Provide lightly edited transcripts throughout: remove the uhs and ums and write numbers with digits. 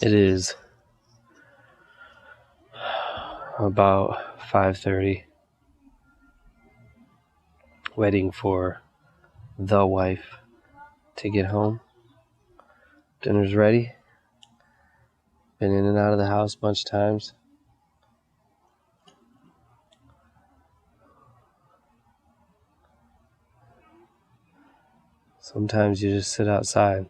It is about 5:30, waiting for the wife to get home. Dinner's ready. Been in and out of the house a bunch of times. Sometimes you just sit outside.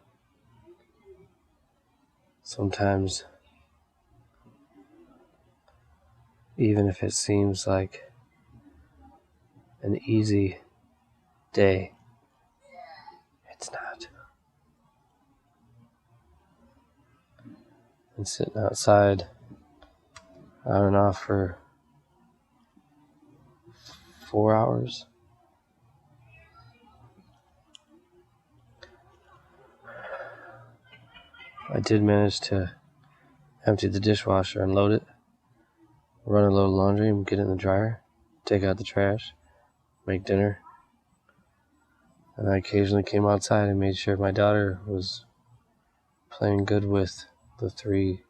Sometimes, even if it seems like an easy day, it's not. And sitting outside on and off for 4 hours. I did manage to empty the dishwasher, unload it, run a load of laundry, and get it in the dryer, take out the trash, make dinner. And I occasionally came outside and made sure my daughter was playing good with the 3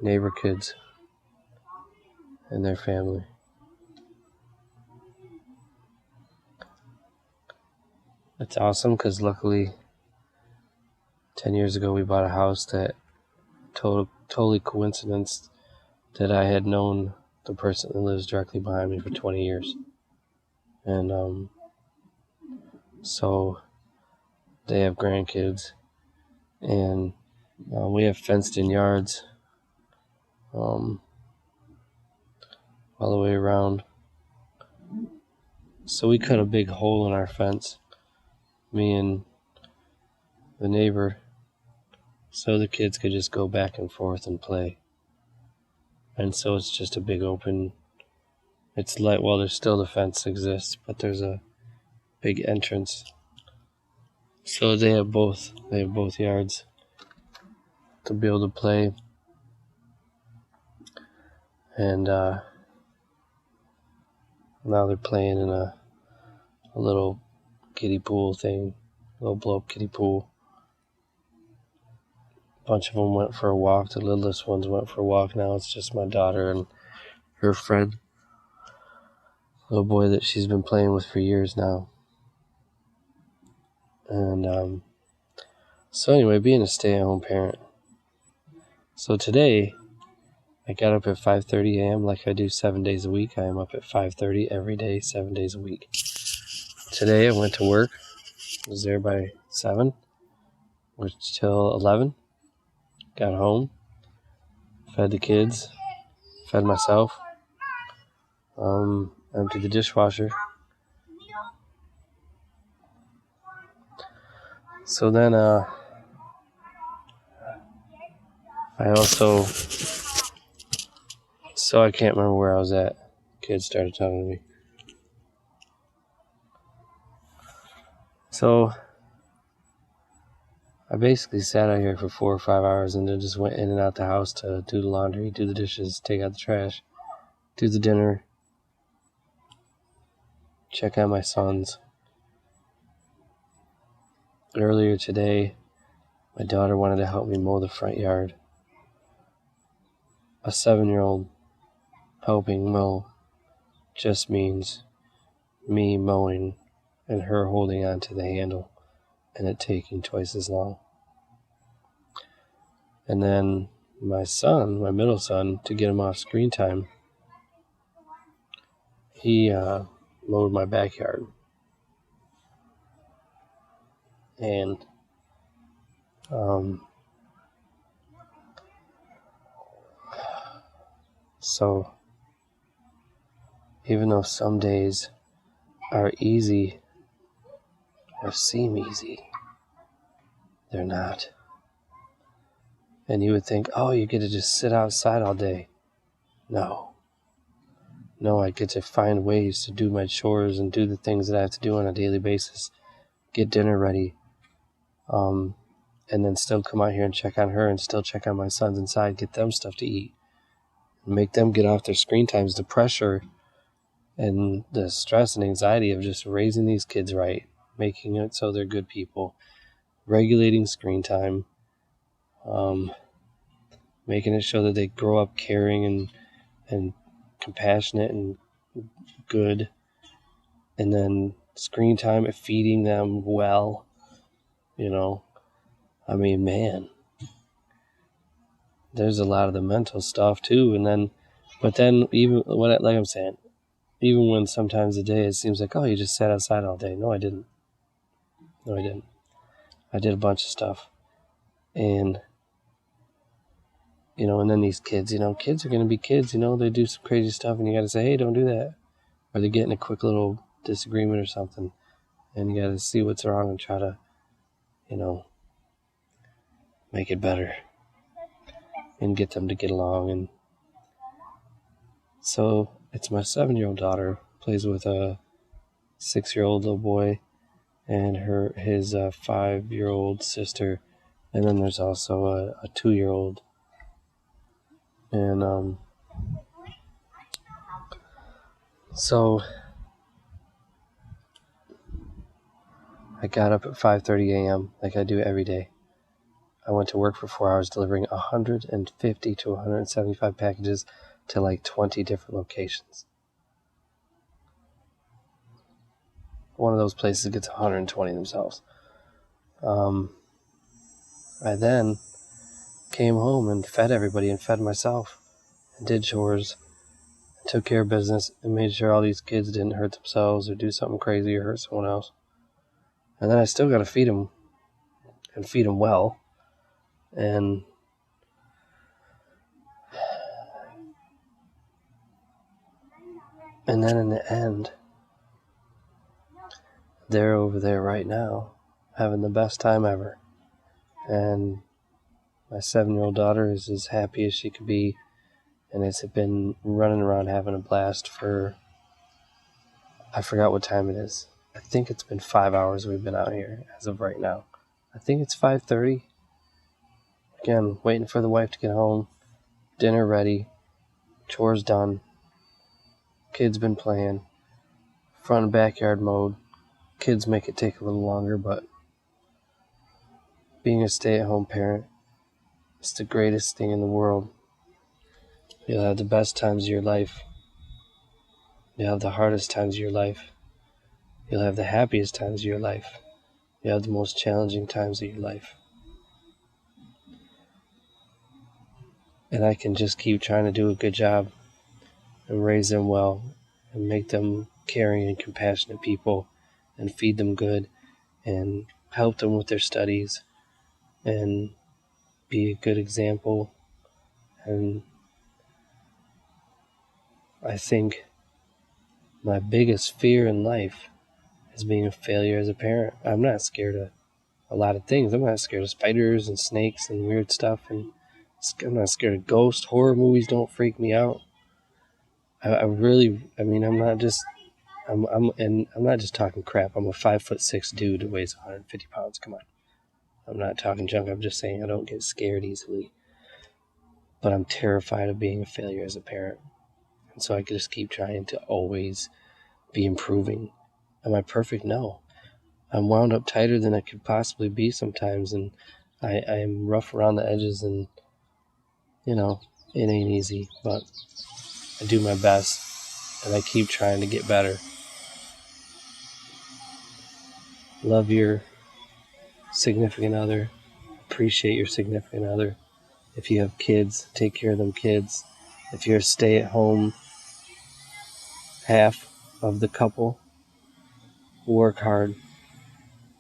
neighbor kids and their family. It's awesome because luckily 10 years ago we bought a house that totally coincidence that I had known the person that lives directly behind me for 20 years. And so they have grandkids, and we have fenced in yards all the way around. So we cut a big hole in our fence, me and the neighbor, so the kids could just go back and forth and play. And so it's just a big open, it's like, well, there's still the fence exists, but there's a big entrance. So they have both yards to be able to play. And now they're playing in a little kiddie pool thing, a little blow-up kiddie pool. A bunch of them went for a walk. The littlest ones went for a walk. Now it's just my daughter and her friend, little boy that she's been playing with for years now. And so anyway, being a stay-at-home parent. So today, I got up at 5:30 a.m. like I do 7 days a week. I am up at 5:30 every day, 7 days a week. Today I went to work. Was there by 7, which till 11. Got home, fed the kids, fed myself, emptied the dishwasher. So then I can't remember where I was at. Kids started talking to me. So I basically sat out here for 4 or 5 hours and then just went in and out the house to do the laundry, do the dishes, take out the trash, do the dinner, check on my sons. Earlier today, my daughter wanted to help me mow the front yard. A 7-year-old helping mow just means me mowing and her holding on to the handle and it taking twice as long. And then my son, my middle son, to get him off screen time, he mowed my backyard. And so even though some days are easy or seem easy, they're not. And you would think, oh, you get to just sit outside all day. No, I get to find ways to do my chores and do the things that I have to do on a daily basis. Get dinner ready. And then still come out here and check on her and still check on my sons inside, get them stuff to eat. Make them get off their screen times. The pressure and the stress and anxiety of just raising these kids right, making it so they're good people, regulating screen time, Making it so that they grow up caring and compassionate and good, and then screen time at feeding them well, I mean, man, there's a lot of the mental stuff too. But then even like I'm saying, even when sometimes a day it seems like, oh, you just sat outside all day. No, I didn't. I did a bunch of stuff. And, and then these kids, kids are going to be kids, they do some crazy stuff and you got to say, hey, don't do that. Or they get in a quick little disagreement or something and you got to see what's wrong and try to, make it better and get them to get along. And so it's my 7-year-old daughter plays with a 6-year-old little boy and his 5-year-old sister, and then there's also a 2-year-old. And so I got up at 5:30 a.m. like I do every day. I went to work for 4 hours delivering 150 to 175 packages to like 20 different locations. One of those places gets 120 themselves. I then came home and fed everybody and fed myself and did chores, and took care of business, and made sure all these kids didn't hurt themselves or do something crazy or hurt someone else. And then I still got to feed them and feed them well. And then in the end, they're over there right now having the best time ever. And my 7-year-old daughter is as happy as she could be, and it's been running around having a blast for, I forgot what time it is. I think it's been 5 hours we've been out here as of right now. I think it's 5:30. Again, waiting for the wife to get home, dinner ready, chores done, kids been playing, front and backyard mode. Kids make it take a little longer, but being a stay-at-home parent is the greatest thing in the world. You'll have the best times of your life. You'll have the hardest times of your life. You'll have the happiest times of your life. You'll have the most challenging times of your life. And I can just keep trying to do a good job and raise them well and make them caring and compassionate people and feed them good and help them with their studies and be a good example. And I think my biggest fear in life is being a failure as a parent. I'm not scared of a lot of things. I'm not scared of spiders and snakes and weird stuff, and I'm not scared of ghosts. Horror movies don't freak me out. I'm not just talking crap. I'm a 5'6" dude who weighs 150 pounds. Come on. I'm not talking junk. I'm just saying I don't get scared easily. But I'm terrified of being a failure as a parent. And so I just keep trying to always be improving. Am I perfect? No. I'm wound up tighter than I could possibly be sometimes, and I am rough around the edges, and, it ain't easy, but I do my best, and I keep trying to get better. Love your significant other. Appreciate your significant other. If you have kids, take care of them kids. If you're a stay-at-home half of the couple, work hard,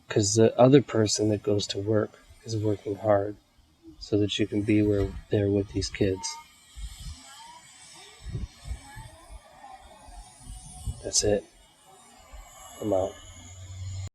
because the other person that goes to work is working hard so that you can be there with these kids. That's it. I'm out.